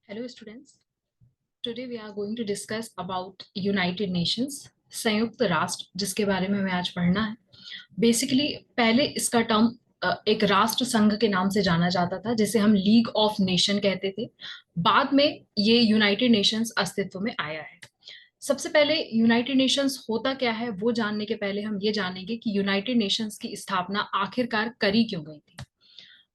Hello students. Today we are going to discuss about United Nations, संयुक्त राष्ट्र, जिसके बारे में हमें आज पढ़ना है। बेसिकली पहले इसका टर्म एक राष्ट्र संघ के नाम से जाना जाता था, जिसे हम लीग ऑफ नेशन कहते थे। बाद में ये यूनाइटेड नेशंस अस्तित्व में आया है। सबसे पहले यूनाइटेड नेशंस होता क्या है वो जानने के पहले हम ये जानेंगे कि यूनाइटेड नेशंस की स्थापना आखिरकार करी क्यों गई थी।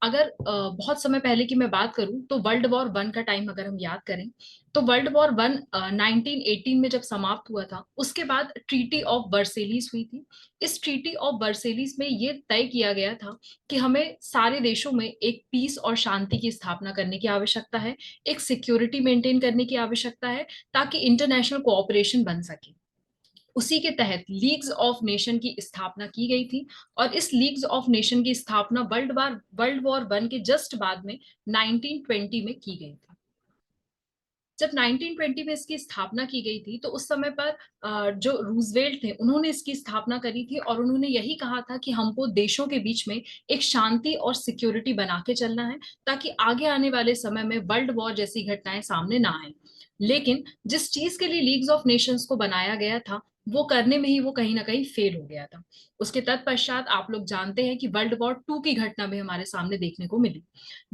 अगर बहुत समय पहले की मैं बात करूं तो वर्ल्ड वॉर वन का टाइम अगर हम याद करें तो वर्ल्ड वॉर वन 1918 में जब समाप्त हुआ था, उसके बाद ट्रीटी ऑफ वर्सेलिस हुई थी। इस ट्रीटी ऑफ वर्सेलिस में ये तय किया गया था कि हमें सारे देशों में एक पीस और शांति की स्थापना करने की आवश्यकता है, एक सिक्योरिटी मेंटेन करने की आवश्यकता है, ताकि इंटरनेशनल कोऑपरेशन बन सके। उसी के तहत लीग्स ऑफ नेशन की स्थापना की गई थी। और इस लीग्स ऑफ नेशन की स्थापना वर्ल्ड वॉर वन के जस्ट बाद में 1920 में की गई थी। जब 1920 में इसकी स्थापना की गई थी तो उस समय पर जो रूजवेल्ट थे उन्होंने इसकी स्थापना करी थी, और उन्होंने यही कहा था कि हमको देशों के बीच में एक शांति और सिक्योरिटी बना के चलना है, ताकि आगे आने वाले समय में वर्ल्ड वॉर जैसी घटनाएं सामने ना आए। लेकिन जिस चीज के लिए लीग्स ऑफ नेशंस को बनाया गया था, वो करने में ही वो कहीं ना कहीं फेल हो गया था। उसके तत्पश्चात आप लोग जानते हैं कि वर्ल्ड वॉर टू की घटना भी हमारे सामने देखने को मिली।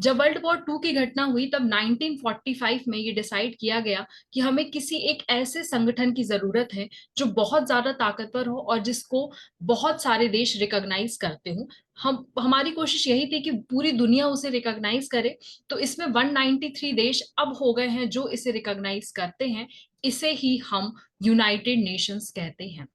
जब वर्ल्ड वॉर टू की घटना हुई तब 1945 में ये डिसाइड किया गया कि हमें किसी एक ऐसे संगठन की जरूरत है जो बहुत ज्यादा ताकतवर हो और जिसको बहुत सारे देश रिकॉग्नाइज करते हो। हमारी कोशिश यही थी कि पूरी दुनिया उसे रिकॉग्नाइज करे। तो इसमें 193 देश अब हो गए हैं जो इसे रिकॉग्नाइज करते हैं। इसे ही हम यूनाइटेड नेशंस कहते हैं।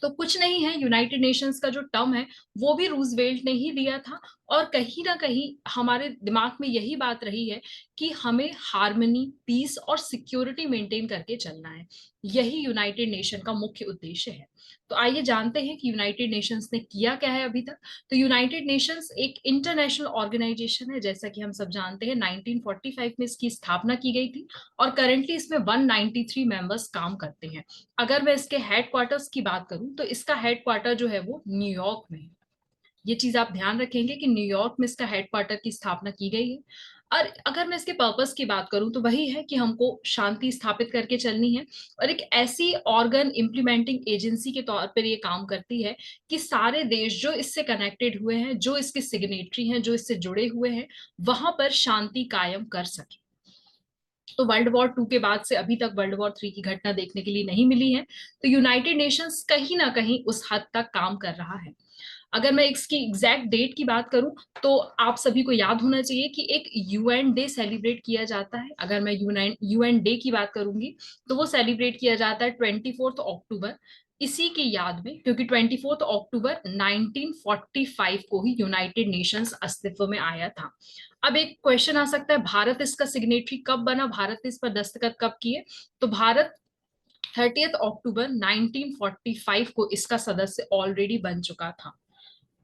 तो कुछ नहीं है, यूनाइटेड नेशंस का जो टर्म है वो भी रूजवेल्ट ने ही दिया था। और कहीं ना कहीं हमारे दिमाग में यही बात रही है कि हमें हार्मनी, पीस और सिक्योरिटी मेंटेन करके चलना है। यही यूनाइटेड नेशन का मुख्य उद्देश्य है। तो आइए जानते हैं कि यूनाइटेड नेशंस ने किया क्या है अभी तक। तो यूनाइटेड नेशंस एक इंटरनेशनल ऑर्गेनाइजेशन है, जैसा कि हम सब जानते हैं 1945 में इसकी स्थापना की गई थी। और करेंटली इसमें 193 मेंबर्स काम करते हैं। अगर मैं इसके हेडक्वार्टर्स की बात करूं तो इसका हेडक्वार्टर जो है वो न्यूयॉर्क में है। ये चीज आप ध्यान रखेंगे कि न्यूयॉर्क में इसका हेडक्वार्टर की स्थापना की गई है। और अगर मैं इसके पर्पस की बात करूं तो वही है कि हमको शांति स्थापित करके चलनी है। और एक ऐसी ऑर्गन इम्प्लीमेंटिंग एजेंसी के तौर पर ये काम करती है कि सारे देश जो इससे कनेक्टेड हुए हैं, जो इसके सिग्नेटरी हैं, जो इससे जुड़े हुए हैं, वहां पर शांति कायम कर सके। तो वर्ल्ड वॉर टू के बाद से अभी तक वर्ल्ड वॉर थ्री की घटना देखने के लिए नहीं मिली है। तो यूनाइटेड नेशंस कहीं ना कहीं उस हद तक काम कर रहा है। अगर मैं इसकी एग्जैक्ट डेट की बात करूं तो आप सभी को याद होना चाहिए कि एक यूएन डे सेलिब्रेट किया जाता है। अगर मैं यूएन डे की बात करूंगी तो वो सेलिब्रेट किया जाता है 24 अक्टूबर, इसी की याद में, क्योंकि 24 अक्टूबर 1945 को ही यूनाइटेड नेशंस अस्तित्व में आया था। अब एक क्वेश्चन आ सकता है, भारत इसका सिग्नेटरी कब बना, भारत ने इस पर दस्तखत कब किए। तो भारत 30 अक्टूबर 1945 को इसका सदस्य ऑलरेडी बन चुका था।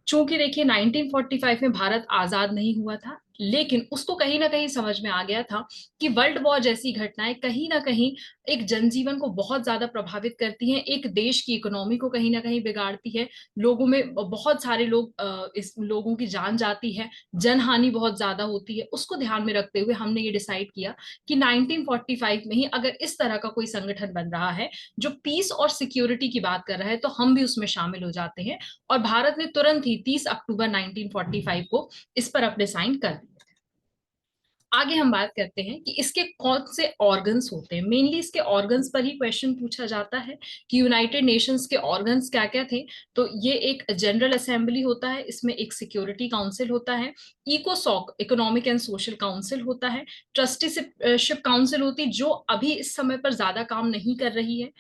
चूंकि देखिए 1945 में भारत आजाद नहीं हुआ था, लेकिन उसको कहीं ना कहीं समझ में आ गया था कि वर्ल्ड वॉर जैसी घटनाएं कहीं ना कहीं एक जनजीवन को बहुत ज्यादा प्रभावित करती हैं, एक देश की इकोनॉमी को कहीं ना कहीं बिगाड़ती है। लोगों में बहुत सारे लोग इस लोगों की जान जाती है, जनहानि बहुत ज्यादा होती है। उसको ध्यान में रखते हुए हमने ये डिसाइड किया कि 1945 में ही अगर इस तरह का कोई संगठन बन रहा है जो पीस और सिक्योरिटी की बात कर रहा है, तो हम भी उसमें शामिल हो जाते हैं। और भारत ने तुरंत ही 30 अक्टूबर 1945 को इस पर अपने साइन कर दिए। आगे हम बात करते हैं कि इसके कौन से ऑर्गन्स होते हैं। मेनली इसके ऑर्गन्स पर ही क्वेश्चन पूछा जाता है कि यूनाइटेड नेशंस के ऑर्गन्स क्या क्या थे। तो ये एक जनरल असेंबली होता है, इसमें एक सिक्योरिटी काउंसिल होता है, इकोसॉक इकोनॉमिक एंड सोशल काउंसिल होता है, ट्रस्टीशिप काउंसिल होती है जो अभी इस समय पर ज्यादा काम नहीं कर रही है।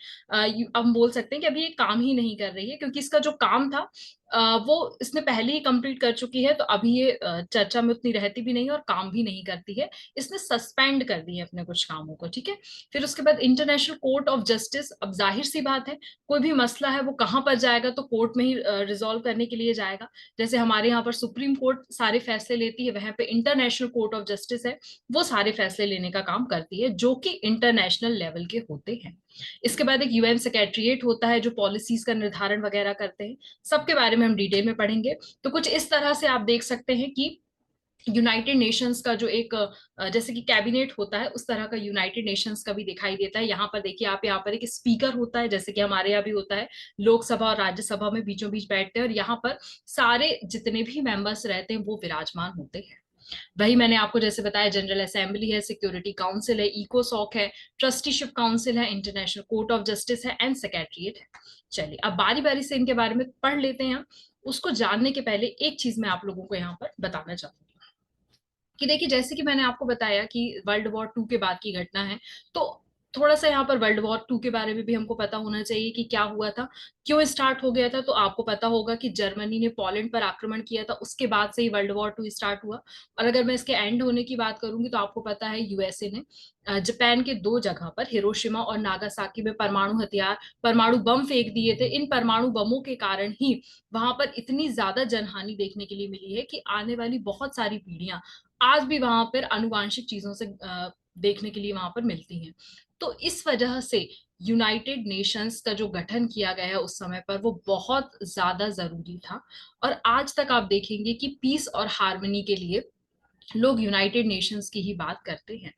हम बोल सकते हैं कि अभी ये काम ही नहीं कर रही है, क्योंकि इसका जो काम था वो इसने पहले ही कंप्लीट कर चुकी है। तो अभी ये चर्चा में उतनी रहती भी नहीं है और काम भी नहीं करती है। इसने सस्पेंड कर दी है अपने कुछ कामों को, ठीक है। फिर उसके बाद इंटरनेशनल कोर्ट ऑफ जस्टिस। अब जाहिर सी बात है, कोई भी मसला है वो कहाँ पर जाएगा, तो कोर्ट में ही रिजॉल्व करने के लिए जाएगा। जैसे हमारे यहाँ पर सुप्रीम कोर्ट सारे फैसले लेती है, वहां पे इंटरनेशनल कोर्ट ऑफ जस्टिस है, वो सारे फैसले लेने का काम करती है, जो कि इंटरनेशनल लेवल के होते हैं। इसके बाद एक यूएन सेक्रेटरिएट होता है जो पॉलिसीज का निर्धारण वगैरह करते हैं। सबके बारे में हम डिटेल में पढ़ेंगे। तो कुछ इस तरह से आप देख सकते हैं कि यूनाइटेड नेशंस का जो एक जैसे कि कैबिनेट होता है उस तरह का यूनाइटेड नेशंस का भी दिखाई देता है। यहाँ पर देखिए आप, यहाँ पर एक स्पीकर होता है जैसे कि हमारे यहाँ भी होता है, लोकसभा और राज्यसभा में बीचों बीच बैठते हैं, और यहाँ पर सारे जितने भी मेंबर्स रहते हैं वो विराजमान होते हैं। वही मैंने आपको जैसे बताया, जनरल असेंबली है, सिक्योरिटी काउंसिल है, इकोसॉक है, ट्रस्टीशिप काउंसिल है, इंटरनेशनल कोर्ट ऑफ जस्टिस है, एंड सेक्रेटरीट है। चलिए अब बारी बारी से इनके बारे में पढ़ लेते हैं। उसको जानने के पहले एक चीज मैं आप लोगों को यहाँ पर बताना चाहूंगी कि देखिए, जैसे कि मैंने आपको बताया कि वर्ल्ड वॉर 2 के बाद की घटना है, तो थोड़ा सा यहाँ पर वर्ल्ड वॉर 2 के बारे में भी हमको पता होना चाहिए कि क्या हुआ था, क्यों स्टार्ट हो गया था। तो आपको पता होगा कि जर्मनी ने पोलैंड पर आक्रमण किया था, उसके बाद से ही वर्ल्ड वॉर 2 स्टार्ट हुआ। और अगर मैं इसके एंड होने की बात करूंगी तो आपको पता है यूएसए ने जापान के 2 जगह पर, हिरोशिमा और नागासाकी में परमाणु हथियार, परमाणु बम फेंक दिए थे। इन परमाणु बमों के कारण ही वहां पर इतनी ज्यादा जनहानि देखने के लिए मिली है कि आने वाली बहुत सारी पीढ़ियां आज भी वहां पर आनुवांशिक चीजों से देखने के लिए वहां पर मिलती हैं। तो इस वजह से यूनाइटेड नेशंस का जो गठन किया गया है उस समय पर वो बहुत ज्यादा जरूरी था। और आज तक आप देखेंगे कि पीस और हार्मनी के लिए लोग यूनाइटेड नेशंस की ही बात करते हैं।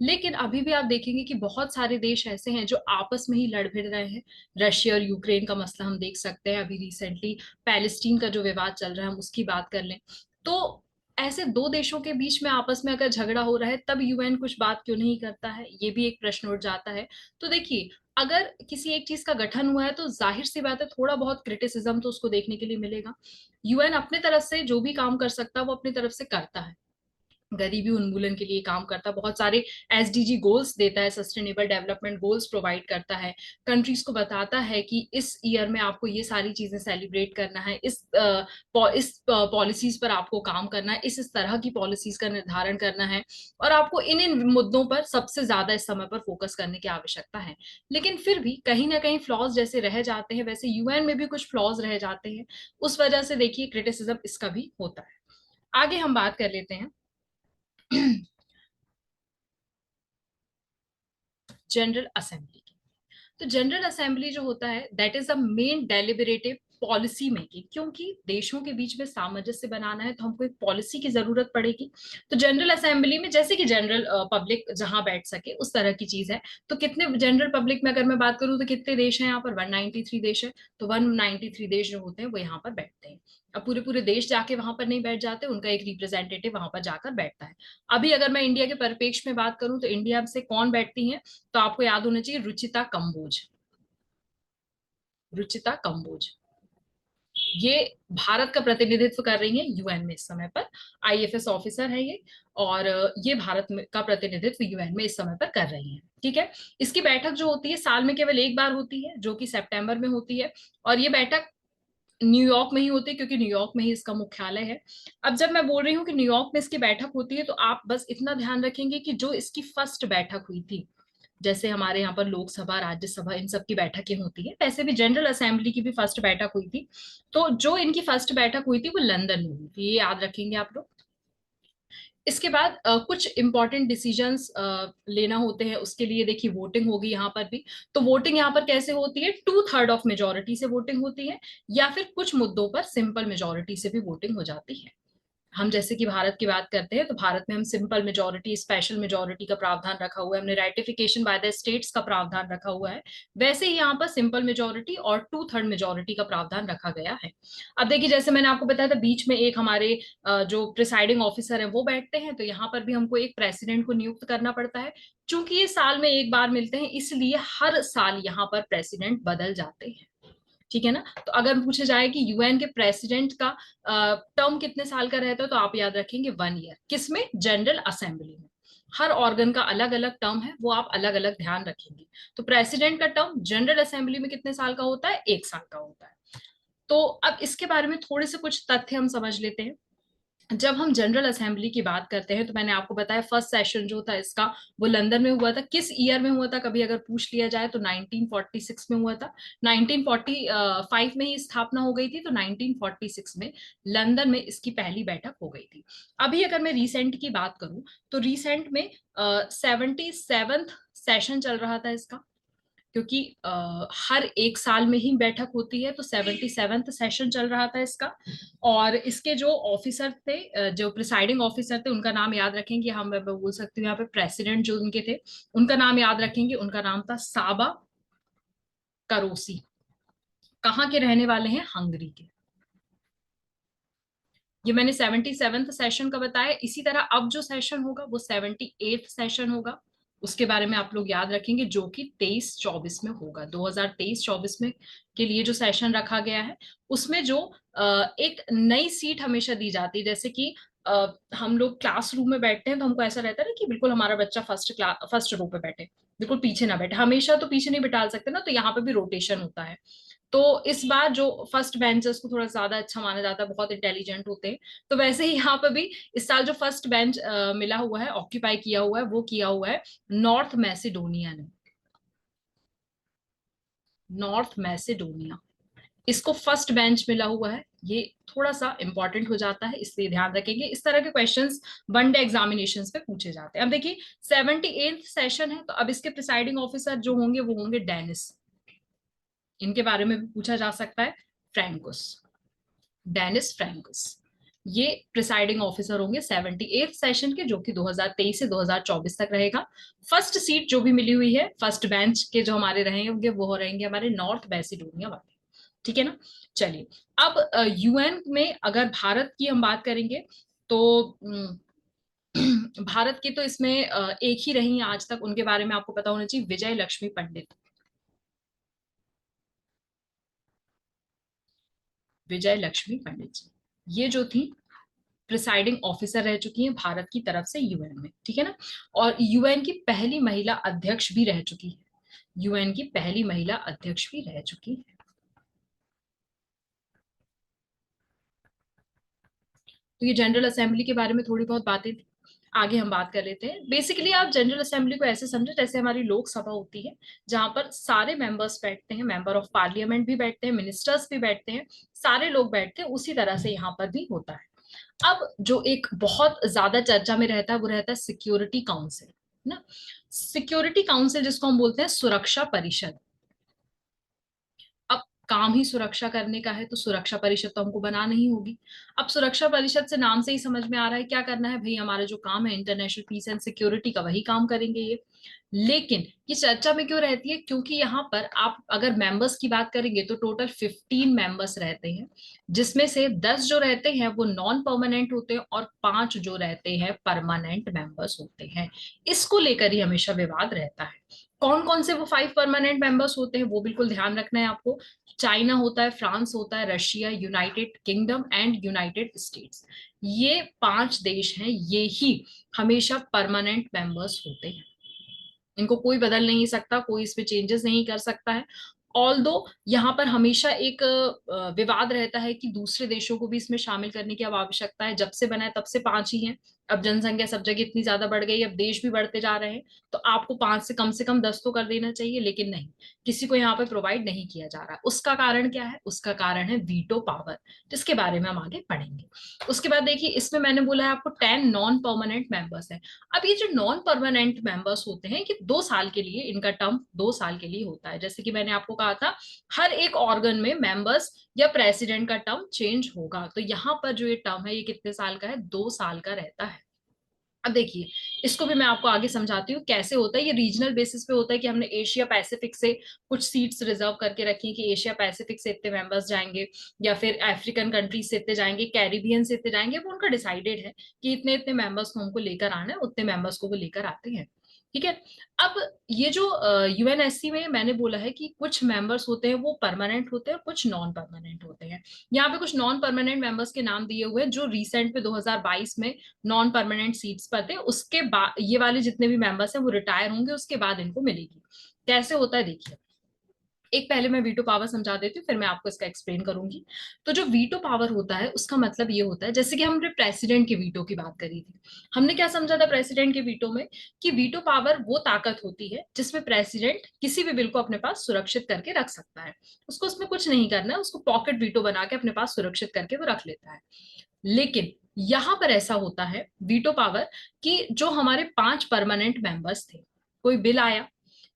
लेकिन अभी भी आप देखेंगे कि बहुत सारे देश ऐसे हैं जो आपस में ही लड़ भिड़ रहे हैं। रशिया और यूक्रेन का मसला हम देख सकते हैं, अभी रिसेंटली पैलेस्टीन का जो विवाद चल रहा है हम उसकी बात कर लें। तो ऐसे दो देशों के बीच में आपस में अगर झगड़ा हो रहा है तब यूएन कुछ बात क्यों नहीं करता है, ये भी एक प्रश्न उठ जाता है। तो देखिए, अगर किसी एक चीज का गठन हुआ है तो जाहिर सी बात है थोड़ा बहुत क्रिटिसिज्म तो उसको देखने के लिए मिलेगा। यूएन अपने तरफ से जो भी काम कर सकता है वो अपनी तरफ से करता है, गरीबी उन्मूलन के लिए काम करता है, बहुत सारे एसडीजी गोल्स देता है, सस्टेनेबल डेवलपमेंट गोल्स प्रोवाइड करता है, कंट्रीज को बताता है कि इस ईयर में आपको ये सारी चीजें सेलिब्रेट करना है, इस पॉलिसीज पर आपको काम करना है, इस तरह की पॉलिसीज का निर्धारण करना है, और आपको इन इन मुद्दों पर सबसे ज्यादा इस समय पर फोकस करने की आवश्यकता है। लेकिन फिर भी कहीं ना कहीं फ्लॉज जैसे रह जाते हैं, वैसे यूएन में भी कुछ फ्लॉज रह जाते हैं। उस वजह से देखिए क्रिटिसिज्म इसका भी होता है। आगे हम बात कर लेते हैं जनरल असेंबली की। तो जनरल असेंबली जो होता है that is the main deliberative policy making, क्योंकि देशों के बीच में सामंजस्य बनाना है तो हमको एक पॉलिसी की जरूरत पड़ेगी। तो जनरल असेंबली में जैसे कि जनरल पब्लिक जहां बैठ सके उस तरह की चीज है। तो कितने जनरल पब्लिक में अगर मैं बात करूं तो कितने देश हैं यहाँ पर, 193 देश है। तो 193 देश जो होते हैं वो यहाँ पर बैठते हैं। अब पूरे पूरे देश जाके वहां पर नहीं बैठ जाते, उनका एक रिप्रेजेंटेटिव वहां पर जाकर बैठता है। अभी अगर मैं इंडिया के परिप्रेक्ष्य में बात करूं तो इंडिया से कौन बैठती है, तो आपको याद होना चाहिए रुचिता कंबोज। रुचिता कंबोज ये भारत का प्रतिनिधित्व कर रही है यूएन में इस समय पर। आईएफएस ऑफिसर है ये, और ये भारत का प्रतिनिधित्व यूएन में इस समय पर कर रही है। ठीक है। इसकी बैठक जो होती है साल में केवल एक बार होती है, जो कि सितंबर में होती है। और ये बैठक न्यूयॉर्क में ही होती है, क्योंकि न्यूयॉर्क में ही इसका मुख्यालय है। अब जब मैं बोल रही हूँ कि न्यूयॉर्क में इसकी बैठक होती है, तो आप बस इतना ध्यान रखेंगे कि जो इसकी फर्स्ट बैठक हुई थी, जैसे हमारे यहाँ पर लोकसभा राज्यसभा इन सब की बैठकें होती है, वैसे भी जनरल असेंबली की भी फर्स्ट बैठक हुई थी। तो जो इनकी फर्स्ट बैठक हुई थी वो लंदन में हुई थी, ये याद रखेंगे आप लोग। इसके बाद कुछ इंपॉर्टेंट डिसीजंस लेना होते हैं, उसके लिए देखिए वोटिंग होगी यहाँ पर भी। तो वोटिंग यहाँ पर कैसे होती है, 2/3 ऑफ मेजोरिटी से वोटिंग होती है, या फिर कुछ मुद्दों पर सिंपल मेजोरिटी से भी वोटिंग हो जाती है। हम जैसे कि भारत की बात करते हैं तो भारत में हम सिंपल मेजोरिटी, स्पेशल मेजोरिटी का प्रावधान रखा हुआ है, हमने राइटिफिकेशन बाय द स्टेट्स का प्रावधान रखा हुआ है। वैसे ही यहाँ पर सिंपल मेजोरिटी और 2/3 मेजोरिटी का प्रावधान रखा गया है। अब देखिए, जैसे मैंने आपको बताया था बीच में एक हमारे जो प्रिसाइडिंग ऑफिसर है वो बैठते हैं, तो यहाँ पर भी हमको एक प्रेसिडेंट को नियुक्त करना पड़ता है। चूंकि ये साल में एक बार मिलते हैं इसलिए हर साल यहाँ पर प्रेसिडेंट बदल जाते हैं। ठीक है ना। तो अगर पूछा जाए कि यूएन के प्रेसिडेंट का टर्म कितने साल का रहता है, तो आप याद रखेंगे 1 ईयर। किसमें, जनरल असेंबली में। हर ऑर्गन का अलग अलग टर्म है, वो आप अलग अलग ध्यान रखेंगे। तो प्रेसिडेंट का टर्म जनरल असेंबली में कितने साल का होता है, 1 साल का होता है। तो अब इसके बारे में थोड़े से कुछ तथ्य हम समझ लेते हैं। जब हम जनरल असेंबली की बात करते हैं तो मैंने आपको बताया फर्स्ट सेशन जो था इसका वो लंदन में हुआ था। किस ईयर में हुआ था कभी अगर पूछ लिया जाए तो 1946 में हुआ था। 1945 में ही स्थापना हो गई थी, तो 1946 में लंदन में इसकी पहली बैठक हो गई थी। अभी अगर मैं रिसेंट की बात करूं तो रिसेंट में 77th सेशन चल रहा था इसका। क्योंकि हर एक साल में ही बैठक होती है, तो 77th सेशन चल रहा था इसका। और इसके जो ऑफिसर थे, जो प्रिसाइडिंग ऑफिसर थे, उनका नाम याद रखेंगे हम, मैं बोल सकती हूँ यहाँ पे प्रेसिडेंट जो उनके थे उनका नाम याद रखेंगे, उनका नाम था साबा करोसी। कहाँ के रहने वाले हैं? हंगरी के। ये मैंने 77th सेशन का बताया। इसी तरह अब जो सेशन होगा वो 78th सेशन होगा, उसके बारे में आप लोग याद रखेंगे, जो कि 23-24 में होगा। 2023-24 में के लिए जो सेशन रखा गया है, उसमें जो एक नई सीट हमेशा दी जाती है। जैसे कि हम लोग क्लासरूम में बैठते हैं तो हमको ऐसा रहता है ना कि बिल्कुल हमारा बच्चा फर्स्ट रो पे बैठे, बिल्कुल पीछे ना बैठे। हमेशा तो पीछे नहीं बिठा सकते ना, तो यहाँ पे भी रोटेशन होता है। तो इस बार जो फर्स्ट बेंचर्स को थोड़ा ज्यादा अच्छा माना जाता है, बहुत इंटेलिजेंट होते हैं, तो वैसे ही यहाँ पे भी इस साल जो फर्स्ट बेंच मिला हुआ है, ऑक्यूपाई किया हुआ है, वो किया हुआ है नॉर्थ मैसिडोनिया ने। नॉर्थ मैसिडोनिया, इसको फर्स्ट बेंच मिला हुआ है। ये थोड़ा सा इंपॉर्टेंट हो जाता है, इसलिए ध्यान रखेंगे। इस तरह के क्वेश्चंस वनडे एग्जामिनेशंस पे पूछे जाते हैं। अब देखिए 78th सेशन है, तो अब इसके प्रिसाइडिंग ऑफिसर जो होंगे वो होंगे डेनिस। इनके बारे में भी पूछा जा सकता है, फ्रैंकुस, डेनिस फ्रैंकुस। ये प्रिसाइडिंग ऑफिसर होंगे 78th सेशन के, जो कि 2023 से 2024 तक रहेगा। फर्स्ट सीट जो भी मिली हुई है फर्स्ट बेंच के जो हमारे रहेंगे, वो रहेंगे हमारे नॉर्थ मैसिडोनिया वाले। ठीक है ना? चलिए, अब यूएन में अगर भारत की हम बात करेंगे तो भारत की तो इसमें एक ही रही आज तक, उनके बारे में आपको पता होना चाहिए, विजय लक्ष्मी पंडित। विजय लक्ष्मी पंडित जी, ये जो थी प्रिसाइडिंग ऑफिसर रह चुकी हैं भारत की तरफ से यूएन में। ठीक है ना? और यूएन की पहली महिला अध्यक्ष भी रह चुकी है। यूएन की पहली महिला अध्यक्ष भी रह चुकी है। तो ये जनरल असेंबली के बारे में थोड़ी बहुत बातें थी। आगे हम बात कर लेते हैं। बेसिकली आप जनरल असेंबली को ऐसे समझो जैसे हमारी लोकसभा होती है, जहां पर सारे मेंबर्स बैठते हैं, मेंबर ऑफ पार्लियामेंट भी बैठते हैं, मिनिस्टर्स भी बैठते हैं, सारे लोग बैठते हैं। उसी तरह से यहाँ पर भी होता है। अब जो एक बहुत ज्यादा चर्चा में रहता है वो रहता है सिक्योरिटी काउंसिल ना। सिक्योरिटी काउंसिल जिसको हम बोलते हैं सुरक्षा परिषद। अब काम ही सुरक्षा करने का है, तो सुरक्षा परिषद तो हमको बनाना ही होगी। अब सुरक्षा परिषद से नाम से ही समझ में आ रहा है क्या करना है भाई, हमारा जो काम है इंटरनेशनल पीस एंड सिक्योरिटी का, वही काम करेंगे ये। लेकिन ये चर्चा में क्यों रहती है? क्योंकि यहाँ पर आप अगर मेंबर्स की बात करेंगे तो टोटल 15 मेंबर्स रहते हैं, जिसमें से 10 जो रहते हैं वो नॉन परमानेंट होते हैं और 5 जो रहते हैं परमानेंट मेंबर्स होते हैं। इसको लेकर ही हमेशा विवाद रहता है। कौन कौन से वो 5 परमानेंट मेंबर्स होते हैं वो बिल्कुल ध्यान रखना है आपको। चाइना होता है, फ्रांस होता है, Russia, United kingdom and United states. ये 5 देश हैं, ये ही हमेशा परमानेंट मेंबर्स होते हैं। इनको कोई बदल नहीं सकता, कोई इसमें चेंजेस नहीं कर सकता है। ऑल दो यहाँ पर हमेशा एक विवाद रहता है कि दूसरे देशों को भी इसमें शामिल करने की अब आवश्यकता है। जब से बना है तब से 5 ही हैं। अब जनसंख्या सब जगह इतनी ज्यादा बढ़ गई, अब देश भी बढ़ते जा रहे हैं, तो आपको 5 से कम 10 तो कर देना चाहिए। लेकिन नहीं, किसी को यहाँ पे प्रोवाइड नहीं किया जा रहा। उसका कारण क्या है? उसका कारण है वीटो पावर, जिसके बारे में हम आगे पढ़ेंगे। उसके बाद देखिए, इसमें मैंने बोला है आपको 10 नॉन परमानेंट मेंबर्स हैं। अब ये जो नॉन परमानेंट मेंबर्स होते हैं कि 2 साल के लिए, इनका टर्म 2 साल के लिए होता है। जैसे कि मैंने आपको कहा था, हर एक ऑर्गन में मेंबर्स या प्रेसिडेंट का टर्म चेंज होगा। तो यहाँ पर जो ये टर्म है ये कितने साल का है? 2 साल का रहता है। अब देखिए, इसको भी मैं आपको आगे समझाती हूँ कैसे होता है। ये रीजनल बेसिस पे होता है कि हमने एशिया पैसिफिक से कुछ सीट्स रिजर्व करके रखी हैं कि एशिया पैसिफिक से इतने मेंबर्स जाएंगे, या फिर अफ्रीकन कंट्रीज से इतने जाएंगे, कैरिबियन से इतने जाएंगे। वो उनका डिसाइडेड है कि इतने इतने मेंबर्स को हमको लेकर आना है, उतने मेंबर्स को वो लेकर आते हैं। ठीक है? अब ये जो यूएनएससी में मैंने बोला है कि कुछ मेंबर्स होते हैं वो परमानेंट होते हैं और कुछ नॉन परमानेंट होते हैं। यहाँ पे कुछ नॉन परमानेंट मेंबर्स के नाम दिए हुए हैं जो रिसेंट में 2022 में नॉन परमानेंट सीट्स पर थे। उसके बाद ये वाले जितने भी मेंबर्स हैं वो रिटायर होंगे, उसके बाद इनको मिलेगी। कैसे होता है देखिए, एक पहले मैं वीटो पावर समझा देती हूँ, फिर मैं आपको इसका एक्सप्लेन करूंगी। तो जो वीटो पावर होता है उसका मतलब ये होता है, जैसे कि हमने प्रेसिडेंट के वीटो की बात करी थी, हमने क्या समझा था प्रेसिडेंट के वीटो में, कि वीटो पावर वो ताकत होती है जिसमें प्रेसिडेंट किसी भी बिल को अपने पास सुरक्षित करके रख सकता है। उसको उसमें कुछ नहीं करना है, उसको पॉकेट वीटो बना के अपने पास सुरक्षित करके वो रख लेता है। लेकिन यहां पर ऐसा होता है वीटो पावर कि जो हमारे 5 परमानेंट मेंबर्स थे, कोई बिल आया,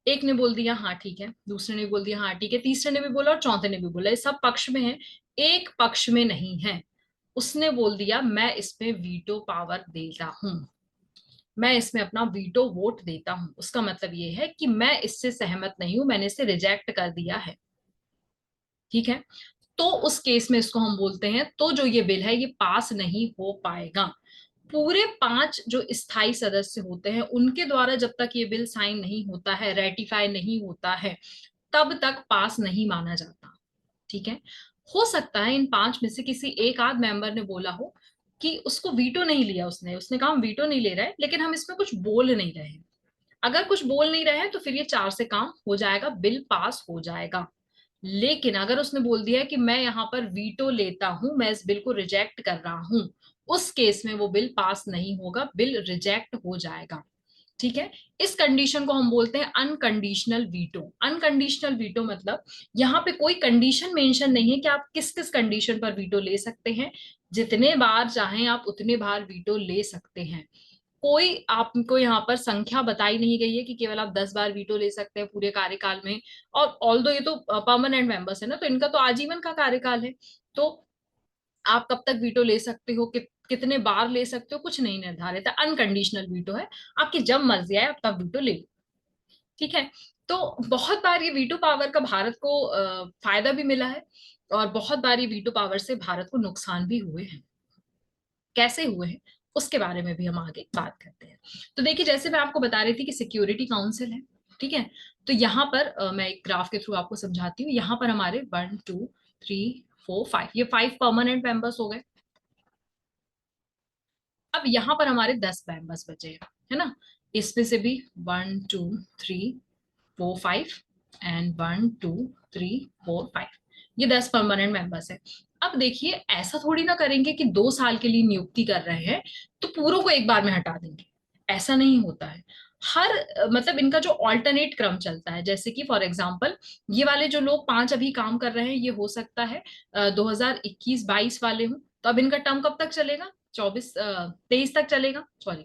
एक ने बोल दिया हाँ ठीक है, दूसरे ने बोल दिया हाँ ठीक है, तीसरे ने भी बोला और चौथे ने भी बोला, ये सब पक्ष में है, एक पक्ष में नहीं है। उसने बोल दिया मैं इसमें वीटो पावर देता हूं, मैं इसमें अपना वीटो वोट देता हूं, उसका मतलब ये है कि मैं इससे सहमत नहीं हूं, मैंने इसे रिजेक्ट कर दिया है। ठीक है, तो उस केस में इसको हम बोलते हैं, तो जो ये बिल है ये पास नहीं हो पाएगा। पूरे 5 जो स्थायी सदस्य होते हैं उनके द्वारा जब तक ये बिल साइन नहीं होता है, रेटिफाई नहीं होता है, तब तक पास नहीं माना जाता। ठीक है, हो सकता है इन 5 में से किसी एक आध मेंबर ने बोला हो कि उसको वीटो नहीं लिया, उसने उसने कहा हम वीटो नहीं ले रहे हैं, लेकिन हम इसमें कुछ बोल नहीं रहे हैं। अगर कुछ बोल नहीं रहे हैं तो फिर ये 4 से काम हो जाएगा, बिल पास हो जाएगा। लेकिन अगर उसने बोल दिया है कि मैं यहाँ पर वीटो लेता हूं, मैं इस बिल को रिजेक्ट कर रहा हूं, उस केस में वो बिल पास नहीं होगा, बिल रिजेक्ट हो जाएगा। ठीक है, इस कंडीशन को हम बोलते हैं अनकंडीशनल वीटो। अनकंडीशनल वीटो मतलब यहाँ पे कोई कंडीशन मेंशन नहीं है कि आप किस किस कंडीशन पर वीटो ले सकते हैं, जितने बार चाहें आप उतने बार वीटो ले सकते हैं। कोई आपको यहाँ पर संख्या बताई नहीं गई है कि केवल आप 10 बार वीटो ले सकते हैं पूरे कार्यकाल में। और ऑल्दो ये तो परमानेंट मेंबर्स है ना, तो इनका तो आजीवन का कार्यकाल है, तो आप कब तक वीटो ले सकते हो, कितने बार ले सकते हो, कुछ नहीं निर्धारित है, अनकंडीशनल वीटो है, आपकी जब मर्जी आए आप तब वीटो ले लो। ठीक है, तो बहुत बार ये वीटो पावर का भारत को फायदा भी मिला है, और बहुत बार ये वीटो पावर से भारत को नुकसान भी हुए हैं। कैसे हुए हैं उसके बारे में भी हम आगे बात करते हैं। तो देखिए, जैसे मैं आपको बता रही थी कि सिक्योरिटी काउंसिल है, ठीक है, तो यहाँ पर मैं एक ग्राफ के थ्रू आपको समझाती हूँ। यहाँ पर हमारे 1 2 3 4 5, ये 5 परमानेंट मेंबर्स हो गए। अब यहाँ पर हमारे 10 मेंबर्स बचे हैं, है ना, इसमें से भी 1 2 3 4 5 एंड 1 2 3 4 5, ये 10 परमानेंट मेंबर्स है। अब देखिए, ऐसा थोड़ी ना करेंगे कि 2 साल के लिए नियुक्ति कर रहे हैं तो पूरों को एक बार में हटा देंगे, ऐसा नहीं होता है। हर मतलब इनका जो ऑल्टरनेट क्रम चलता है, जैसे कि फॉर एग्जाम्पल ये वाले जो लोग 5 अभी काम कर रहे हैं, ये हो सकता है 2021-22 वाले हों, तो अब इनका टर्म कब तक चलेगा, 23 तक चलेगा, सॉरी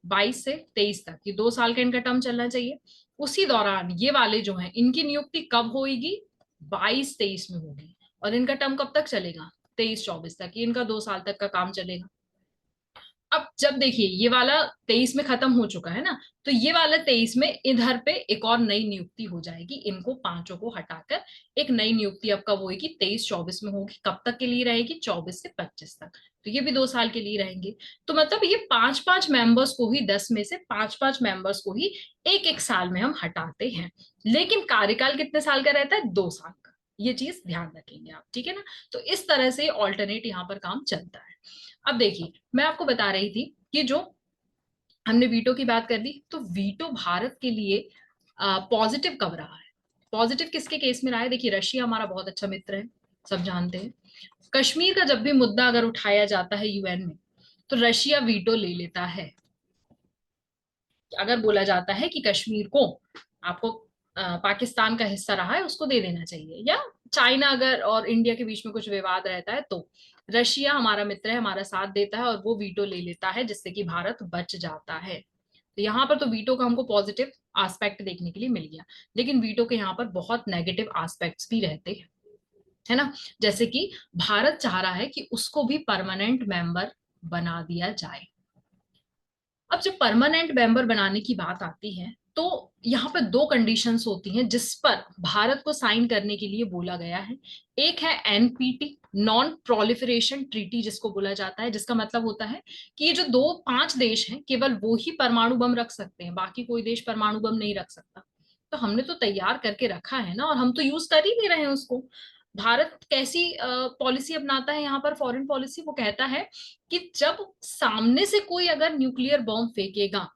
22 से 23 तक, ये 2 साल का इनका टर्म चलना चाहिए। उसी दौरान ये वाले जो हैं इनकी नियुक्ति कब होगी, 22-23 में होगी, और इनका टर्म कब तक चलेगा, 23-24 तक, ये इनका 2 साल तक का काम चलेगा। अब जब देखिए ये वाला 23 में खत्म हो चुका है ना, तो ये वाला 23 में इधर पे एक और नई नियुक्ति हो जाएगी, इनको पांचों को हटाकर एक नई नियुक्ति अब कब होगी, 23-24 में होगी। कब तक के लिए रहेगी, 24 से 25 तक, तो ये भी 2 साल के लिए रहेंगे। तो मतलब ये 5-5 मेंबर्स को ही, 10 में से 5-5 मेंबर्स को ही एक एक साल में हम हटाते हैं, लेकिन कार्यकाल कितने साल का रहता है, 2 साल का, ये चीज ध्यान रखेंगे आप, ठीक है ना। तो इस तरह से ऑल्टरनेट यहाँ पर काम चलता है। अब देखिए, मैं आपको बता रही थी कि जो हमने वीटो की बात कर ली, तो वीटो भारत के लिए पॉजिटिव कब रहा है। पॉजिटिव किसके केस में रहा है, देखिए रशिया हमारा बहुत अच्छा मित्र है, सब जानते हैं। कश्मीर का जब भी मुद्दा अगर उठाया जाता है यूएन में, तो रशिया वीटो ले लेता है। अगर बोला जाता है कि कश्मीर को आपको पाकिस्तान का हिस्सा रहा है उसको दे देना चाहिए, या चाइना अगर और इंडिया के बीच में कुछ विवाद रहता है, तो रशिया हमारा मित्र है, हमारा साथ देता है और वो वीटो ले लेता है, जिससे कि भारत बच जाता है। तो यहाँ पर तो वीटो का हमको पॉजिटिव एस्पेक्ट देखने के लिए मिल गया, लेकिन वीटो के यहाँ पर बहुत नेगेटिव एस्पेक्ट्स भी रहते हैं, है ना। जैसे कि भारत चाह रहा है कि उसको भी परमानेंट मेंबर बना दिया जाए। अब जब परमानेंट मेंबर बनाने की बात आती है, तो यहाँ पर 2 कंडीशंस होती हैं जिस पर भारत को साइन करने के लिए बोला गया है। एक है एनपीटी, नॉन प्रोलिफरेशन ट्रीटी, जिसको बोला जाता है, जिसका मतलब होता है कि ये जो 5 देश हैं केवल वो ही परमाणु बम रख सकते हैं, बाकी कोई देश परमाणु बम नहीं रख सकता। तो हमने तो तैयार करके रखा है ना, और हम तो यूज कर ही नहीं रहे हैं उसको। भारत कैसी पॉलिसी अपनाता है यहाँ पर, फॉरेन पॉलिसी, वो कहता है कि जब सामने से कोई अगर न्यूक्लियर बॉम्ब फेंकेगा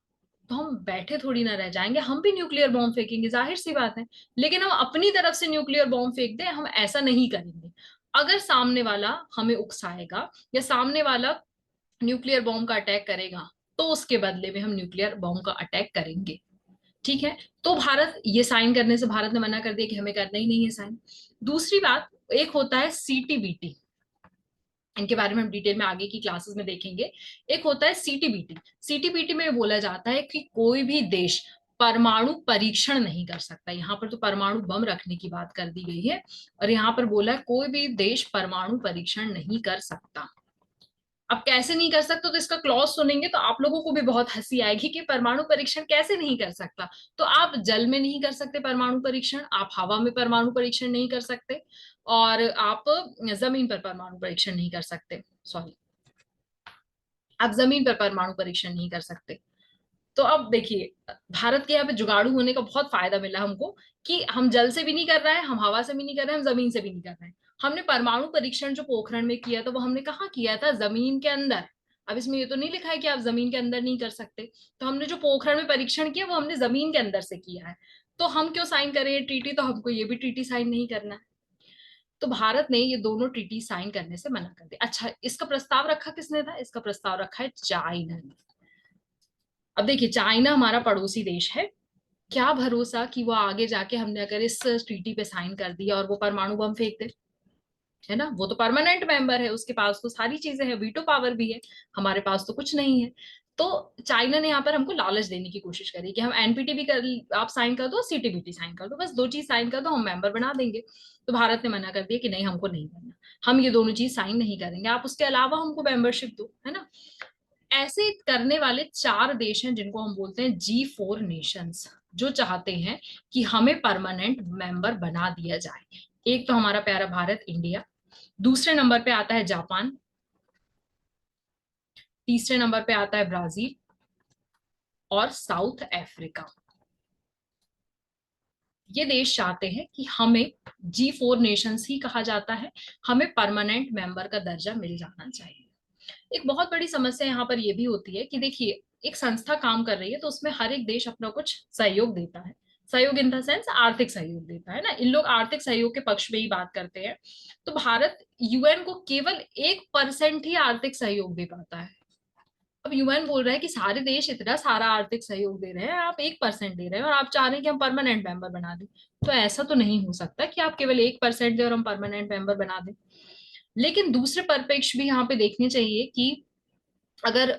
तो हम बैठे थोड़ी ना रह जाएंगे, हम भी न्यूक्लियर बॉम्ब फेंकेंगे, जाहिर सी बात है। लेकिन हम अपनी तरफ से न्यूक्लियर बॉम्ब फेंक दें, हम ऐसा नहीं करेंगे। अगर सामने वाला हमें उकसाएगा या सामने वाला न्यूक्लियर बॉम्ब का अटैक करेगा, तो उसके बदले में हम न्यूक्लियर बॉम्ब का अटैक करेंगे। ठीक है, तो भारत ये साइन करने से भारत ने मना कर दिया कि हमें करना ही नहीं है साइन। दूसरी बात, एक होता है सीटीबीटी, इनके बारे में हम डिटेल में आगे की क्लासेस में देखेंगे। एक होता है सीटीबीटी। सीटीबीटी में बोला जाता है कि कोई भी देश परमाणु परीक्षण नहीं कर सकता। यहाँ पर तो परमाणु बम रखने की बात कर दी गई है, और यहाँ पर बोला है कोई भी देश परमाणु परीक्षण नहीं कर सकता। अब कैसे नहीं कर सकते, तो इसका क्लॉज सुनेंगे तो आप लोगों को भी बहुत हंसी आएगी कि परमाणु परीक्षण कैसे नहीं कर सकता। तो आप जल में नहीं कर सकते परमाणु परीक्षण, आप हवा में परमाणु परीक्षण नहीं कर सकते, और आप जमीन पर परमाणु परीक्षण नहीं कर सकते। सॉरी, आप जमीन पर परमाणु परीक्षण नहीं कर सकते। तो अब देखिए, भारत के यहाँ पे जुगाड़ू होने का बहुत फायदा मिला हमको, कि हम जल से भी नहीं कर रहे हैं, हम हवा से भी नहीं कर रहे हैं, हम जमीन से भी नहीं कर रहे हैं। हमने परमाणु परीक्षण जो पोखरण में किया था वो हमने कहाँ किया था, जमीन के अंदर। अब इसमें ये तो नहीं लिखा है कि आप जमीन के अंदर नहीं कर सकते। तो हमने जो पोखरण में परीक्षण किया वो हमने जमीन के अंदर से किया है। तो हम क्यों साइन करें ये ट्रीटी, तो हमको ये भी ट्रीटी साइन नहीं करना है। तो भारत ने ये दोनों ट्रीटी साइन करने से मना कर दिया। अच्छा, इसका प्रस्ताव रखा किसने था, इसका प्रस्ताव रखा है चाइना ने। अब देखिए, चाइना हमारा पड़ोसी देश है। क्या भरोसा कि वो आगे जाके हमने अगर इस ट्रीटी पे साइन कर दिया और वो परमाणु बम फेंक दे, है ना। वो तो परमानेंट मेंबर है, उसके पास तो सारी चीजें हैं, वीटो पावर भी है। हमारे पास तो कुछ नहीं है। तो चाइना ने यहाँ पर हमको लालच देने की कोशिश करी कि हम एनपीटी भी कर, आप साइन कर दो, सीटीबीटी साइन कर दो, बस दो चीज साइन कर दो, हम मेंबर बना देंगे। तो भारत ने मना कर दिया कि नहीं, हमको नहीं करना, हम ये दोनों चीज साइन नहीं करेंगे, आप उसके अलावा हमको मेंबरशिप दो, है ना। ऐसे करने वाले चार देश हैं जिनको हम बोलते हैं G4 नेशंस, जो चाहते हैं कि हमें परमानेंट मेंबर बना दिया जाए। एक तो हमारा प्यारा भारत, इंडिया। दूसरे नंबर पे आता है जापान। तीसरे नंबर पे आता है ब्राजील। और साउथ अफ्रीका। ये देश चाहते हैं कि हमें G4 नेशंस ही कहा जाता है, हमें परमानेंट मेंबर का दर्जा मिल जाना चाहिए। एक बहुत बड़ी समस्या यहाँ पर यह भी होती है कि देखिए, एक संस्था काम कर रही है तो उसमें हर एक देश अपना कुछ सहयोग देता है। सहयोग इन द सेंस आर्थिक सहयोग देता है ना, इन लोग आर्थिक सहयोग के पक्ष में ही बात करते हैं। तो भारत यूएन को केवल 1% ही आर्थिक सहयोग दे पाता है। अब यूएन बोल रहा है कि सारे देश इतना सारा आर्थिक सहयोग दे रहे हैं, आप 1% दे रहे हैं और आप चाह रहे हैं कि हम परमानेंट मेंबर बना दें। तो ऐसा तो नहीं हो सकता कि आप केवल 1% दें और हम परमानेंट मेंबर बना दें। लेकिन दूसरे परिप्रेक्ष्य भी यहाँ पे देखने चाहिए कि अगर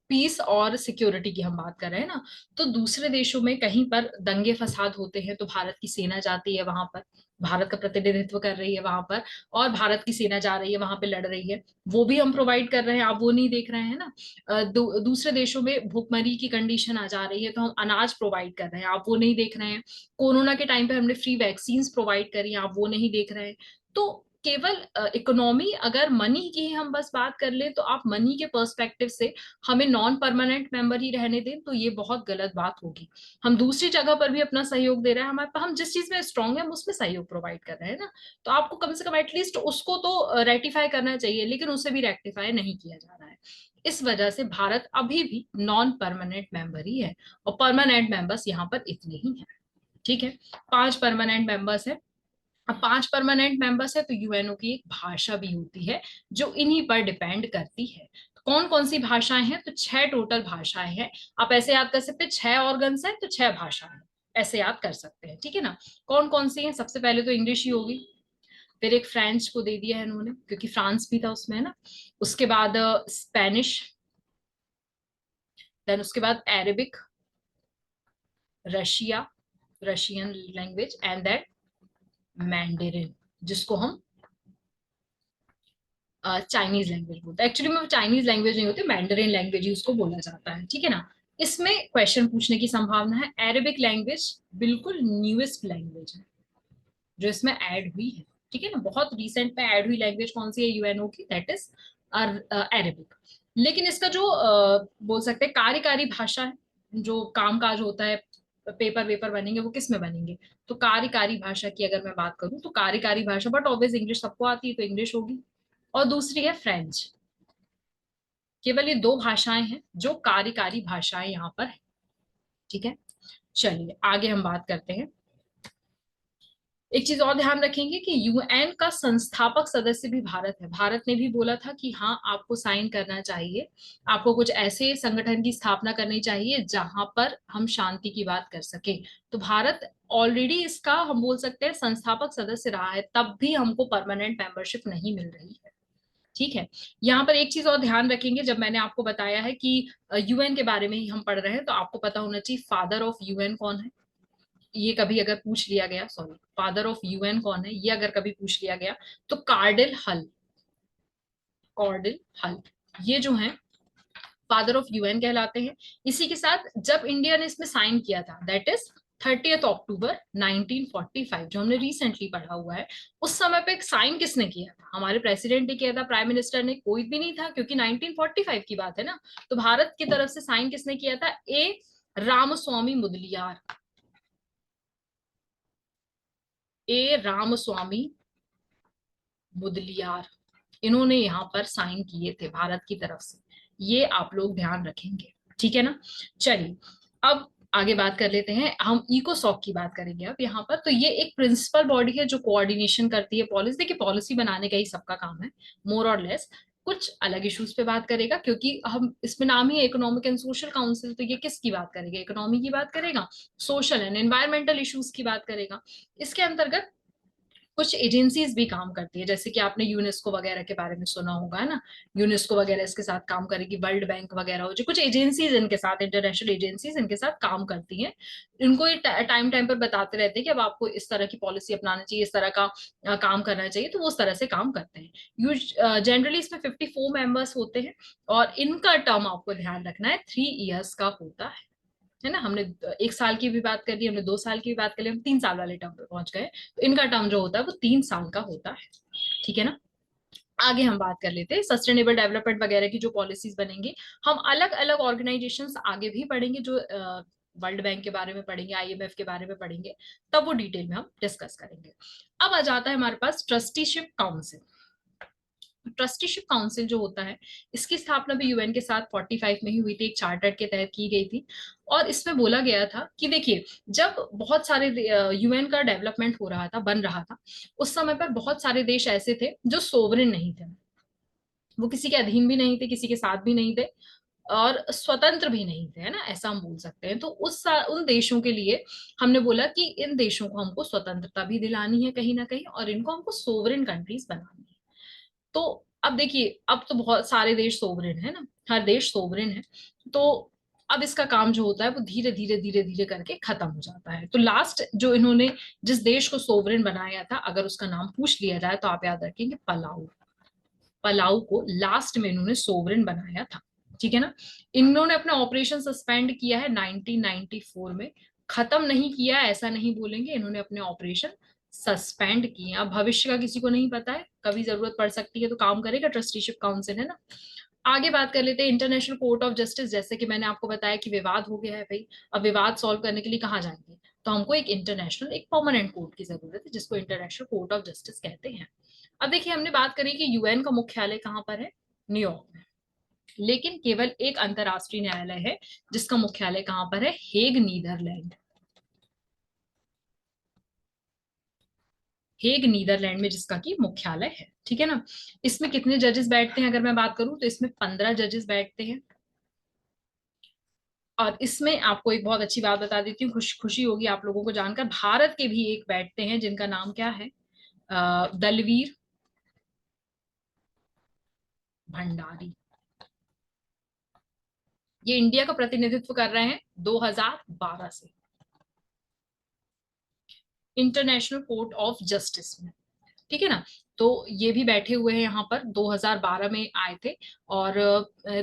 पीस और सिक्योरिटी की हम बात कर रहे हैं ना, तो दूसरे देशों में कहीं पर दंगे फसाद होते हैं तो भारत की सेना जाती है वहां पर, भारत का प्रतिनिधित्व कर रही है वहां पर, और भारत की सेना जा रही है वहां पे लड़ रही है। वो भी हम प्रोवाइड कर रहे हैं, आप वो नहीं देख रहे हैं ना। दूसरे देशों में भूखमरी की कंडीशन आ जा रही है तो हम अनाज प्रोवाइड कर रहे हैं, आप वो नहीं देख रहे हैं। कोरोना के टाइम पे हमने फ्री वैक्सीन प्रोवाइड करी, आप वो नहीं देख रहे हैं। तो केवल इकोनॉमी, अगर मनी की ही हम बस बात कर ले, तो आप मनी के पर्सपेक्टिव से हमें नॉन परमानेंट मेंबर ही रहने दें, तो ये बहुत गलत बात होगी। हम दूसरी जगह पर भी अपना सहयोग दे रहे हैं, हमारे हम जिस चीज में स्ट्रांग है हम उसमें सहयोग प्रोवाइड कर रहे हैं ना। तो आपको कम से कम एटलीस्ट उसको तो रेटिफाई करना चाहिए, लेकिन उसे भी रेक्टिफाई नहीं किया जा रहा है। इस वजह से भारत अभी भी नॉन परमानेंट मेंबर ही है, और परमानेंट मेंबर्स यहाँ पर इतने ही हैं। ठीक है, 5 परमानेंट मेंबर्स है। अब 5 परमानेंट मेंबर्स है तो यूएनओ की एक भाषा भी होती है जो इन्हीं पर डिपेंड करती है। तो कौन कौन सी भाषाएं हैं, तो 6 टोटल भाषाएं हैं। आप ऐसे याद कर सकते हैं, 6 ऑर्गन्स हैं तो 6 भाषाएं, ऐसे याद कर सकते हैं, ठीक है ना। कौन कौन सी हैं, सबसे पहले तो इंग्लिश ही होगी। फिर एक फ्रेंच को दे दिया है इन्होंने क्योंकि फ्रांस भी था उसमें, है ना। उसके बाद स्पेनिश, देन उसके बाद Arabic, Russia, Russian language, and that Mandarin, जिसको हम चाइनीज लैंग्वेज बोलते हैं। एक्चुअली में वो चाइनीज लैंग्वेज नहीं होती, मैंडरिन लैंग्वेज ही उसको बोला जाता है, ठीक है ना। इसमें क्वेश्चन पूछने की संभावना है। अरेबिक लैंग्वेज बिल्कुल न्यूएस्ट लैंग्वेज है जो इसमें ऐड हुई है, ठीक है ना। बहुत रिसेंट में ऐड हुई लैंग्वेज कौन सी है यूएनओ की, दैट इज अरेबिक। लेकिन इसका जो बोल सकते हैं कार्यकारी भाषा है, जो काम काज होता है, पेपर वेपर बनेंगे वो किस में बनेंगे, तो कार्यकारी भाषा की अगर मैं बात करूं तो कार्यकारी भाषा, बट ऑब्वियस इंग्लिश सबको आती है तो इंग्लिश होगी। और दूसरी है फ्रेंच। केवल ये दो भाषाएं हैं जो कार्यकारी भाषाएं यहाँ पर है, ठीक है। चलिए आगे हम बात करते हैं। एक चीज और ध्यान रखेंगे कि यूएन का संस्थापक सदस्य भी भारत है। भारत ने भी बोला था कि हाँ, आपको साइन करना चाहिए, आपको कुछ ऐसे संगठन की स्थापना करनी चाहिए जहां पर हम शांति की बात कर सके। तो भारत ऑलरेडी इसका हम बोल सकते हैं संस्थापक सदस्य रहा है, तब भी हमको परमानेंट मेंबरशिप नहीं मिल रही है। ठीक है। यहाँ पर एक चीज और ध्यान रखेंगे, जब मैंने आपको बताया है कि यूएन के बारे में ही हम पढ़ रहे हैं, तो आपको पता होना चाहिए फादर ऑफ यूएन कौन है। ये कभी अगर पूछ लिया गया, सॉरी, फादर ऑफ यूएन कौन है, ये अगर कभी पूछ लिया गया तो कार्डिल हल, कॉर्डिल हल, ये जो है फादर ऑफ यूएन कहलाते हैं। इसी के साथ जब इंडिया ने इसमें साइन किया था, दैट इज 30 अक्टूबर 1945, जो हमने रिसेंटली पढ़ा हुआ है, उस समय पे साइन किसने किया था? हमारे प्रेसिडेंट ने किया था, प्राइम मिनिस्टर ने? कोई भी नहीं था, क्योंकि 1945 की बात है ना। तो भारत की तरफ से साइन किसने किया था? ए रामस्वामी मुदलियार, ए रामस्वामी मुदलियार, इन्होंने यहाँ पर साइन किए थे भारत की तरफ से। ये आप लोग ध्यान रखेंगे, ठीक है ना। चलिए, अब आगे बात कर लेते हैं, हम इकोसॉक की बात करेंगे अब यहाँ पर। तो ये एक प्रिंसिपल बॉडी है जो कोऑर्डिनेशन करती है पॉलिसी। देखिए, पॉलिसी बनाने का ही सबका काम है, मोर और लेस। कुछ अलग इश्यूज पे बात करेगा, क्योंकि हम इसमें नाम ही इकोनॉमिक एंड सोशल काउंसिल, तो ये किसकी बात करेगा? इकोनॉमी की बात करेगा, सोशल एंड एनवायरमेंटल इश्यूज की बात करेगा। इसके अंतर्गत कुछ एजेंसीज भी काम करती है, जैसे कि आपने यूनेस्को वगैरह के बारे में सुना होगा, है ना। यूनेस्को वगैरह इसके साथ काम करेगी, वर्ल्ड बैंक वगैरह हो, जो कुछ एजेंसीज इनके साथ, इंटरनेशनल एजेंसीज इनके साथ काम करती हैं। इनको ये टाइम टाइम पर बताते रहते हैं कि अब आपको इस तरह की पॉलिसी अपनाना चाहिए, इस तरह का काम करना चाहिए, तो वो उस तरह से काम करते हैं। जनरली इसमें 54 मेंबर्स होते हैं, और इनका टर्म आपको ध्यान रखना है 3 इयर्स का होता है ना। हमने 1 साल की भी बात कर ली, हमने 2 साल की भी बात कर ली, हम 3 साल वाले टर्म पे पहुंच गए। तो इनका टर्म जो होता है वो 3 साल का होता है, ठीक है ना। आगे हम बात कर लेते हैं सस्टेनेबल डेवलपमेंट वगैरह की जो पॉलिसीज बनेंगी। हम अलग अलग ऑर्गेनाइजेशंस आगे भी पढ़ेंगे, जो वर्ल्ड बैंक के बारे में पढ़ेंगे, आईएमएफ के बारे में पढ़ेंगे, तब वो डिटेल में हम डिस्कस करेंगे। अब आ जाता है हमारे पास ट्रस्टीशिप काउंसिल। ट्रस्टीशिप काउंसिल जो होता है, इसकी स्थापना भी यूएन के साथ 45 में ही हुई थी, एक चार्टर के तहत की गई थी। और इसमें बोला गया था कि देखिए, जब बहुत सारे यूएन का डेवलपमेंट हो रहा था, बन रहा था, उस समय पर बहुत सारे देश ऐसे थे जो सोवरेन नहीं थे। वो किसी के अधीन भी नहीं थे, किसी के साथ भी नहीं थे, और स्वतंत्र भी नहीं थे, है ना, ऐसा हम बोल सकते हैं। तो उन देशों के लिए हमने बोला कि इन देशों को हमको स्वतंत्रता भी दिलानी है कहीं ना कहीं, और इनको हमको सोवरेन कंट्रीज बनानी है। तो अब देखिए, अब तो बहुत सारे देश सोवरेन है ना, हर देश सोवरेन है। तो अब इसका काम जो होता है वो धीरे धीरे धीरे धीरे करके खत्म हो जाता है। तो लास्ट जो इन्होंने जिस देश को सोवरेन बनाया था, अगर उसका नाम पूछ लिया जाए तो आप याद रखेंगे पलाऊ। पलाऊ को लास्ट में इन्होंने सोवरेन बनाया था, ठीक है ना। इन्होंने अपना ऑपरेशन सस्पेंड किया है 1994 में, खत्म नहीं किया ऐसा नहीं बोलेंगे, इन्होंने अपने ऑपरेशन सस्पेंड किए। अब भविष्य का किसी को नहीं पता है, कभी जरूरत पड़ सकती है तो काम करेगा ट्रस्टीशिप काउंसिल, है ना। आगे बात कर लेते हैं इंटरनेशनल कोर्ट ऑफ जस्टिस। जैसे कि मैंने आपको बताया कि विवाद हो गया है भाई, अब विवाद सॉल्व करने के लिए कहाँ जाएंगे? तो हमको एक इंटरनेशनल, एक परमानेंट कोर्ट की जरूरत है, जिसको इंटरनेशनल कोर्ट ऑफ जस्टिस कहते हैं। अब देखिए, हमने बात करी कि यूएन का मुख्यालय कहाँ पर है, न्यूयॉर्क में। लेकिन केवल एक अंतरराष्ट्रीय न्यायालय है जिसका मुख्यालय कहाँ पर है, हेग, नीदरलैंड। हेग नीदरलैंड में जिसका की मुख्यालय है, ठीक है ना। इसमें कितने जजेस बैठते हैं अगर मैं बात करूं, तो इसमें 15 जजेस बैठते हैं। और इसमें आपको एक बहुत अच्छी बात बता देती हूँ, खुशी होगी आप लोगों को जानकर, भारत के भी एक बैठते हैं जिनका नाम क्या है, दलवीर भंडारी। ये इंडिया का प्रतिनिधित्व कर रहे हैं 2012 से इंटरनेशनल कोर्ट ऑफ जस्टिस में, ठीक है ना। तो ये भी बैठे हुए हैं यहाँ पर, 2012 में आए थे। और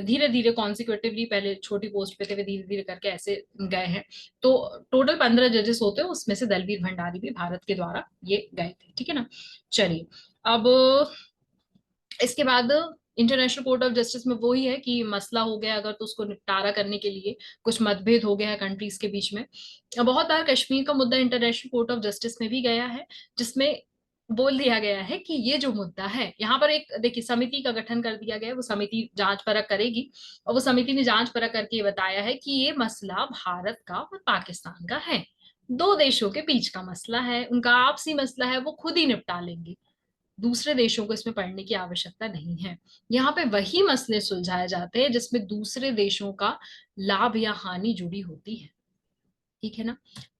धीरे धीरे कॉन्सिक्यूटिवली, पहले छोटी पोस्ट पे थे, वे धीरे धीरे करके ऐसे गए हैं। तो टोटल 15 जजेस होते हैं, उसमें से दलवीर भंडारी भी भारत के द्वारा ये गए थे, ठीक है ना। चलिए, अब इसके बाद इंटरनेशनल कोर्ट ऑफ जस्टिस में वही है कि मसला हो गया अगर, तो उसको निपटारा करने के लिए कुछ मतभेद हो गया है कंट्रीज के बीच में। बहुत बार कश्मीर का मुद्दा इंटरनेशनल कोर्ट ऑफ जस्टिस में भी गया है, जिसमें बोल दिया गया है कि ये जो मुद्दा है, यहाँ पर एक देखिए समिति का गठन कर दिया गया है, वो समिति जांच परख करेगी। और वो समिति ने जांच परख करके ये बताया है कि ये मसला भारत का और पाकिस्तान का है, दो देशों के बीच का मसला है, उनका आपसी मसला है, वो खुद ही निपटा लेंगे, दूसरे देशों को इसमें पढ़ने की आवश्यकता नहीं है। यहाँ पे वही मसले सुलझाए जाते हैं जिसमें दूसरे देशों का लाभ या हानि जुड़ी होती है, ठीक है ना।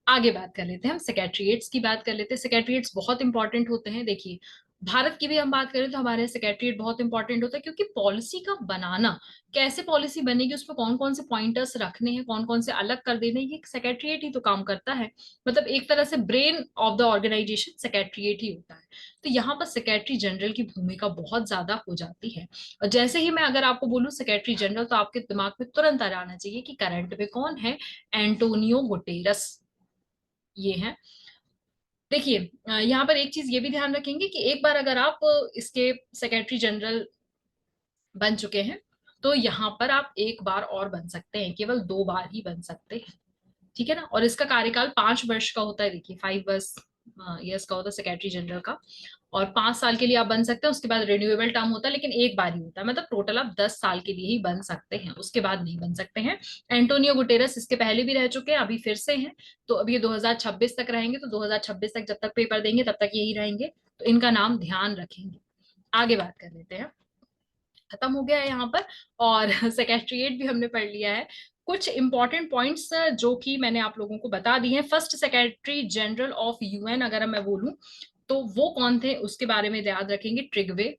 आगे बात कर लेते हैं हम सेक्रेटरीट्स की बात कर लेते हैं। सेक्रेटरीट्स बहुत इंपॉर्टेंट होते हैं। देखिए, भारत की भी हम बात करें तो हमारे सेक्रेटरीट बहुत इंपॉर्टेंट होता है, क्योंकि पॉलिसी का बनाना, कैसे पॉलिसी बनेगी, उसमें कौन कौन से पॉइंटर्स रखने हैं, कौन कौन से अलग कर देने हैं, ये सेक्रेटरीट ही तो काम करता है। मतलब एक तरह से brain of the organisation secretariat ही होता है। तो यहाँ पर सेक्रेटरी जनरल की भूमिका बहुत ज्यादा हो जाती है। और जैसे ही मैं अगर आपको बोलूं सेक्रेटरी जनरल, तो आपके दिमाग में तुरंत आ जाना चाहिए कि करंट में कौन है, एंटोनियो गुटेरस ये है। देखिए, यहाँ पर एक चीज ये भी ध्यान रखेंगे कि एक बार अगर आप इसके सेक्रेटरी जनरल बन चुके हैं, तो यहाँ पर आप एक बार और बन सकते हैं, केवल 2 बार ही बन सकते हैं। ठीक है ना। और इसका कार्यकाल 5 वर्ष का होता है। देखिए 5 वर्ष ईयर्स का होता है सेक्रेटरी जनरल का। और 5 साल के लिए आप बन सकते हैं, उसके बाद रिन्यूएबल टर्म होता है, लेकिन एक बार ही होता है। मतलब टोटल आप 10 साल के लिए ही बन सकते हैं, उसके बाद नहीं बन सकते हैं। एंटोनियो गुटेरस इसके पहले भी रह चुके हैं, अभी फिर से हैं। तो अभी ये 2026 तक रहेंगे, तो 2026 तक जब तक पेपर देंगे तब तक यही रहेंगे। तो इनका नाम ध्यान रखेंगे। आगे बात कर लेते हैं। खत्म हो गया है यहाँ पर। और सेक्रेटरीट भी हमने पढ़ लिया है। कुछ इंपॉर्टेंट पॉइंट्स जो कि मैंने आप लोगों को बता दिए हैं। First secretary general of UN अगर मैं बोलूं, तो वो कौन थे उसके बारे में याद रखेंगे। ट्रिगवे,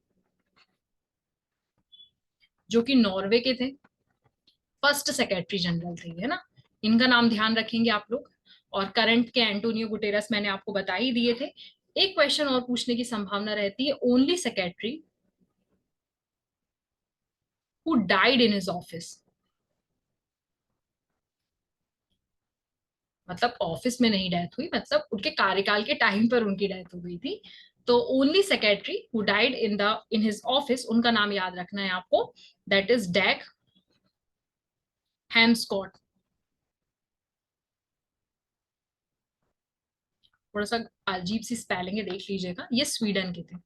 जो कि नॉर्वे के थे, फर्स्ट सेक्रेटरी जनरल थे, है ना। इनका नाम ध्यान रखेंगे आप लोग। और करंट के एंटोनियो गुटेरस मैंने आपको बता ही दिए थे। एक क्वेश्चन और पूछने की संभावना रहती है, only secretary who died in his office. मतलब ऑफिस में नहीं डेथ हुई, मतलब उनके कार्यकाल के टाइम पर उनकी डेथ हो गई थी। तो only secretary who died in his office, उनका नाम याद रखना है आपको। That is डैग हैमस्कॉट। थोड़ा सा अजीब सी स्पेलिंग है, देख लीजिएगा। ये स्वीडन के थे।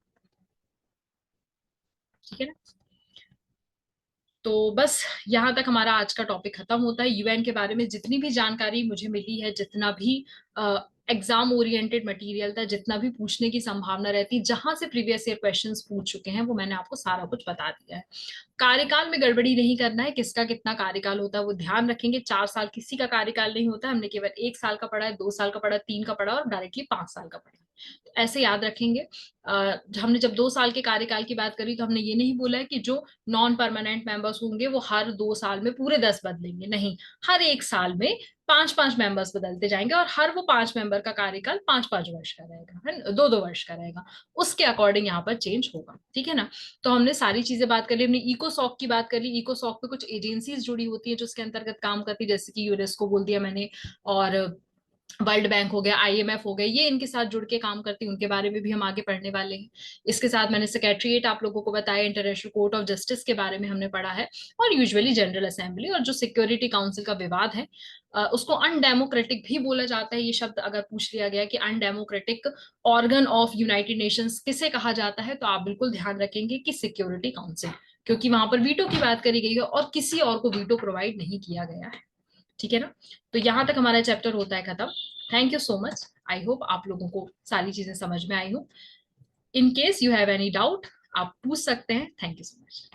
ठीक है ना। तो बस यहाँ तक हमारा आज का टॉपिक खत्म होता है। यूएन के बारे में जितनी भी जानकारी मुझे मिली है, जितना भी एग्जाम ओरिएंटेड मटेरियल था, जितना भी पूछने की संभावना रहती, जहां से प्रीवियस ईयर क्वेश्चंस पूछ चुके हैं, वो मैंने आपको सारा कुछ बता दिया है। कार्यकाल में गड़बड़ी नहीं करना है, किसका कितना कार्यकाल होता है वो ध्यान रखेंगे। 4 साल किसी का कार्यकाल नहीं होता, हमने केवल 1 साल का पढ़ा है, 2 साल का पढ़ा, 3 का पढ़ा और डायरेक्टली 5 साल का पढ़ा। तो ऐसे याद रखेंगे। हमने जब 2 साल के कार्यकाल की बात करी, तो हमने ये नहीं बोला है कि जो नॉन परमानेंट मेंबर्स होंगे वो हर 2 साल में पूरे 10 बदलेंगे, नहीं। हर 1 साल में 5 5 मेंबर्स बदलते जाएंगे, और हर वो 5 मेंबर का कार्यकाल 5 5 वर्ष का रहेगा, है 2 2 वर्ष का रहेगा। उसके अकॉर्डिंग यहाँ पर चेंज होगा। ठीक है ना। तो हमने सारी चीजें बात कर ली। हमने इकोसॉक की बात कर ली। इकोसॉक पे कुछ एजेंसीज जुड़ी होती है जो उसके अंतर्गत काम करती है, जैसे कि यूनेस्को बोल दिया मैंने, और वर्ल्ड बैंक हो गया, आईएमएफ हो गया, ये इनके साथ जुड़ के काम करती है, उनके बारे में भी हम आगे पढ़ने वाले हैं। इसके साथ मैंने सेक्रेटरीट आप लोगों को बताया, इंटरनेशनल कोर्ट ऑफ जस्टिस के बारे में हमने पढ़ा है, और यूजुअली जनरल असेंबली, और जो सिक्योरिटी काउंसिल का विवाद है, उसको अनडेमोक्रेटिक भी बोला जाता है। ये शब्द अगर पूछ लिया गया कि undemocratic organ of United Nations किसे कहा जाता है, तो आप बिल्कुल ध्यान रखेंगे कि सिक्योरिटी काउंसिल, क्योंकि वहां पर वीटो की बात करी गई है और किसी और को वीटो प्रोवाइड नहीं किया गया है। ठीक है ना। तो यहां तक हमारा चैप्टर होता है खत्म। Thank you so much. I hope आप लोगों को सारी चीजें समझ में आई हो। In case you have any doubt, आप पूछ सकते हैं। Thank you so much.